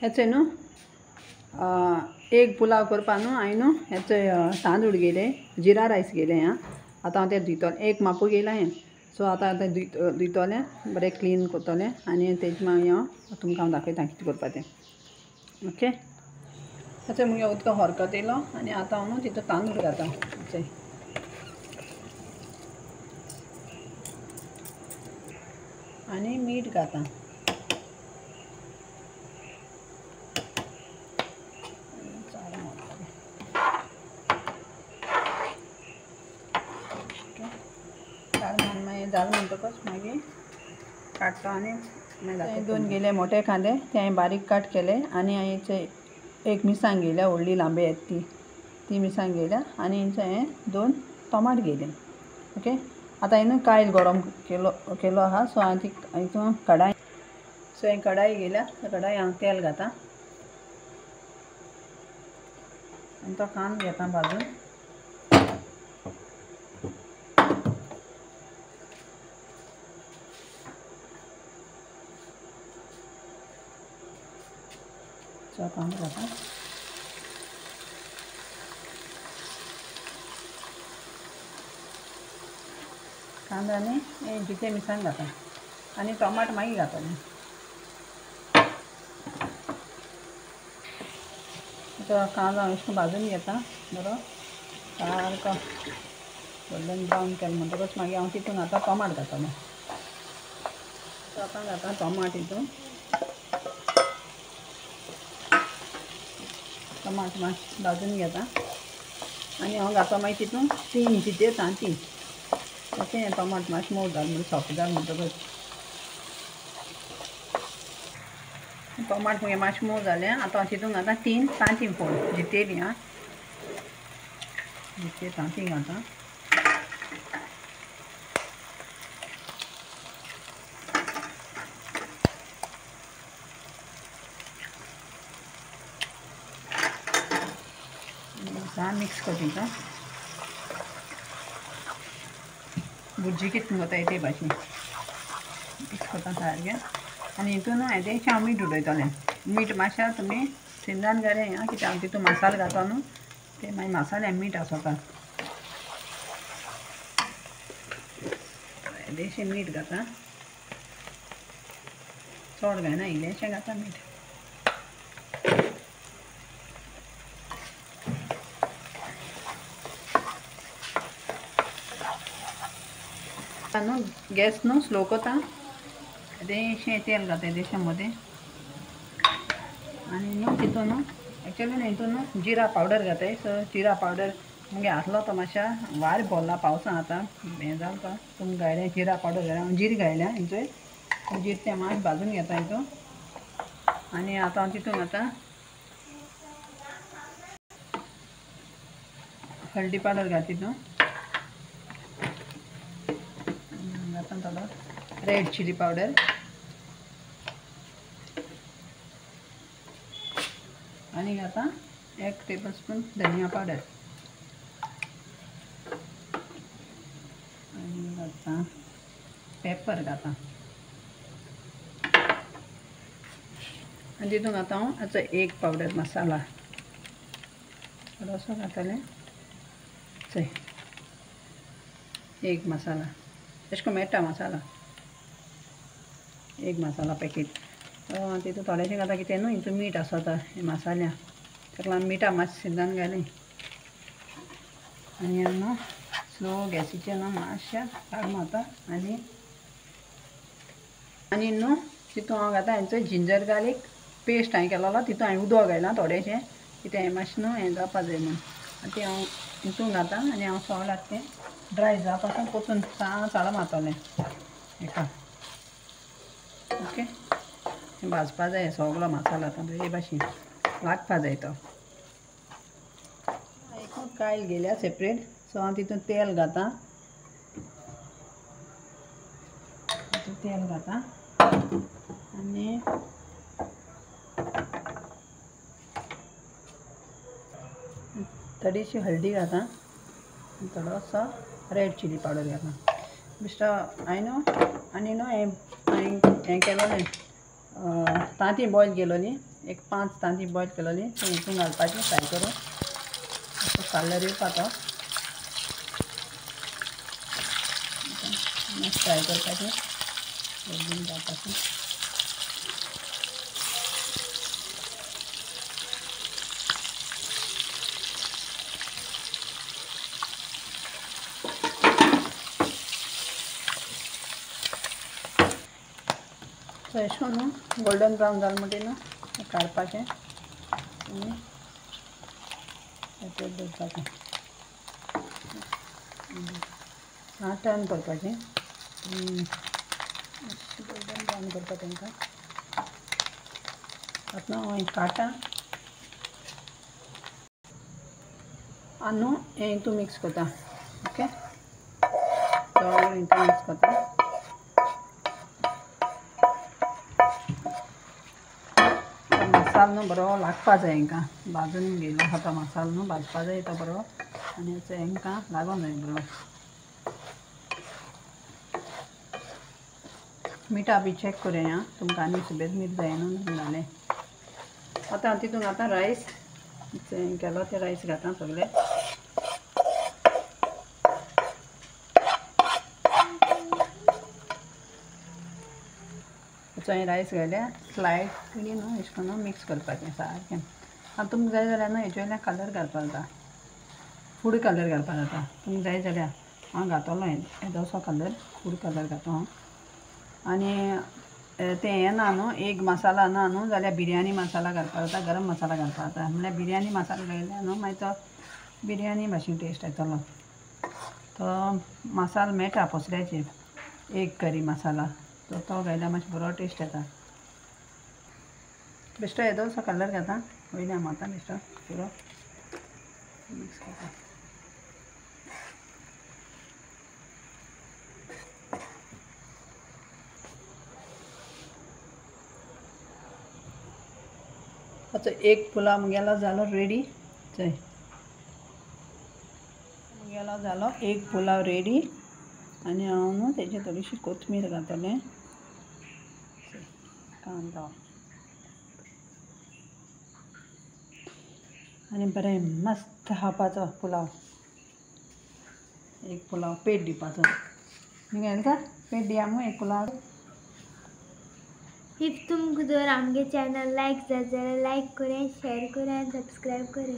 हेचे न्हू एक पुलाव करपा न्हू हांवें न्हू हेचे तांदूळ गेले जिरा रायस गेले आं आतां हांव ते धुयतलें एक मापू गेला हें सो आतां आतां धुयतलें बरें क्लीन करतलें आनी तेजे मागीर हांव तुमकां हांव दाखयतां कितें करपा तें ओके हेचे मुगे उदक हरकत येयलो आनी आतां हांव न्हू तितून तांदूळ घालता हेचे आनी मीठ घालता मागीर जालें म्हणटकच मागीर काडटा आनी मागीर 2 गेले मोठे कांदे ते हांवें बारीक काट केले आनी हांवें एक मिरसांग गेल्या व्हडली लांबी येता ती मिरसांग गेल्या आनी हांवें 2 टोमाट गेले ओके आतां हांवें कायल गरम केलो आहा सो हांव ती हितून कडाई सो हांवें कडाई गेल्या कडाई हांव तेल घालता आनी तो कांदो घेता भाजून सो कांदो घालता कांदो आनी जिते मिरसांग घालता आनी टोमाट मागीर घालतलें तो कांदो हांव अशें भाजून घेता बरो सारको गोल्डन ब्रावन केलो म्हणटकच मागीर हांव तितून आतां टोमाट घालतलें सो आतां घालता टोमाट हितून टोमाट मातशें भाजून घेता आनी हांव घालता मागीर तितून 3 जिते तांती ओके टोमाट मातशें मोव जाल म्हणजे सॉफ्ट जाल म्हणटकच टोमाट मुगे मातशें मोव जालें आतां हांव तितून घालता 3 तांतीं फोड जितेलीं आं जिते तांतीं घालता मिक्स करता भुर्जी कितें करता ते भाशेन मिक्स करता सारकें आनी हितून हांवें तें मीठ उडयतलें मीठ मातशें तुमी सिंदान घालें आं कित्याक हांव तितून मसालो घालता न्हू ते मागीर मसाल्यान मीठ आसोता इल्लेशें मीठ घालता चड घायना इल्लेशें घालता मीठ न्हू गॅस न्हू स्लो करता इल्लेशें तेल घालता इल्लेशें मदें आनी न्हू तितून न्हू एक्चुअली न्हू हितून न्हू जिरा पावडर घाताय सो जिरा पावडर मुगे हातलो तो मातशा वार भरला पावसान आतां हें जालें तो तुमकां घायलें जिरा पावडर घायलें हांव जीर घायल्या हिंचोय जीर तें मातशें भाजून घेता हितून आनी आतां हांव तितून घालता हळदी पावडर घाल तितून घालता थोडो रेड चिली पावडर आनी घालता 1 टेबलस्पून धनिया पावडर आनी घालता पेपर घालता आनी तितून घालता हांव हाचो एक पावडर मसाला थोडोसो घालतलें चय एक मसाला एश को मेळटा मसाला एक मसाला पॅकेट तितून थोडेशें घालता कितें न्हू हितून मीठ आसता मसाल्या ताका लागून मिठा मातशें सिंदान घालें आनी न्हू स्लो गॅसीचेर न्हू मातशें काड मारता आनी न्हू तितून हांव घालता हेंचो जिंजर गार्लीक पेस्ट हांवें केलोलो तितून हांवें उदक घायलां थोडेशें कित्याक हें मातशें न्हू हें जावपा जाय म्हूण आनी तें हांव हितून घालता आनी हांव सगळ्याक तें ड्राय जावपासून पोतून चाळो मारतलें हेका ओके भाजपा जाय सगळो मसालो आतां बरे भाशेन लागपा जाय तो एक कायल गेल्या सेपरेट सो हांव तितून तेल घालता आनी थोडीशी हळदी घालता थोडोसो रेड चिली पावडर घालता बेश्टो हांवें न्हू आनी न्हू हें केलोलें तांतीं बॉयल केलोलीं एक 5 तांती बॉयल केलेली हितून घालपाची फ्राय करून कलर येवपा तो फ्राय करपाचें एकदम घालपाचें सो अशें करून गोल्डन ब्रावन जालें म्हणटकीर न्हू काडपाचें आनी हाचेर दवरपाचें टर्न करपाचें गोल्डन ब्रावन करपा तांकां आतां हांव काटा आनी न्हू हें हितून मिक्स करता ओके तो हितून मिक्स करता मसालो न्हू बरो लागपा जाय हांकां भाजून घेयलो आहा तो मसालो न्हू भाजपा जाय तो बरो आनी हांकां लागूंक जाय बरो मिठा बी चॅक करुया तुमकां आनी सुबेज मीठ जाय न्हू घालें आतां हांव तितून घालता रायस हें केलो ते रायस घालता सगळे हांवें रायस घाल्या स्लायटली न्हू अशें करून मिक्स करपाचें सारकें आतां तुमकां जाय जाल्यार न्हू हेजे वयल्यान कलर घालपाक जाता फूड कलर घालपाक जाता तुमकां जाय जाल्यार हांव घातलो येदोसो कलर फूड कलर घातो हांव आनी तें हें ना न्हू एक मसाला ना न्हू जाल्यार बिरयानी मसाला घालपाक जाता गरम मसाला घालपाक जाता म्हणल्यार बिरयानी मसाला घातल्यार न्हू मागीर तो बिरयानी भाशेन टेस्ट येतलो तो मसालो मेळटा पसऱ्याचेर एक करी मसाला तो घायल्यार मातशें बरो टेस्ट येता बेश्टो येदोसो कलर घालता वयल्यान मारता बेश्टो पुरो मिक्स करता आतां एक पुलाव मुगेलो जालो रेडी चय मुगेलो जालो एक पुलाव रेडी आनी हांव न्हू तेजेर थोडीशी कोथमीर घालतलें कांदो आनी बरें मस्त खावपाचो पुलाव एक पुलाव पेट दिवपाचो मुगेलो पेट दिया मू एक पुलाव इफ तुमकां जर आमगे चॅनल लायक जात जाल्यार लायक करें शेअर करें आनी सबस्क्रायब करें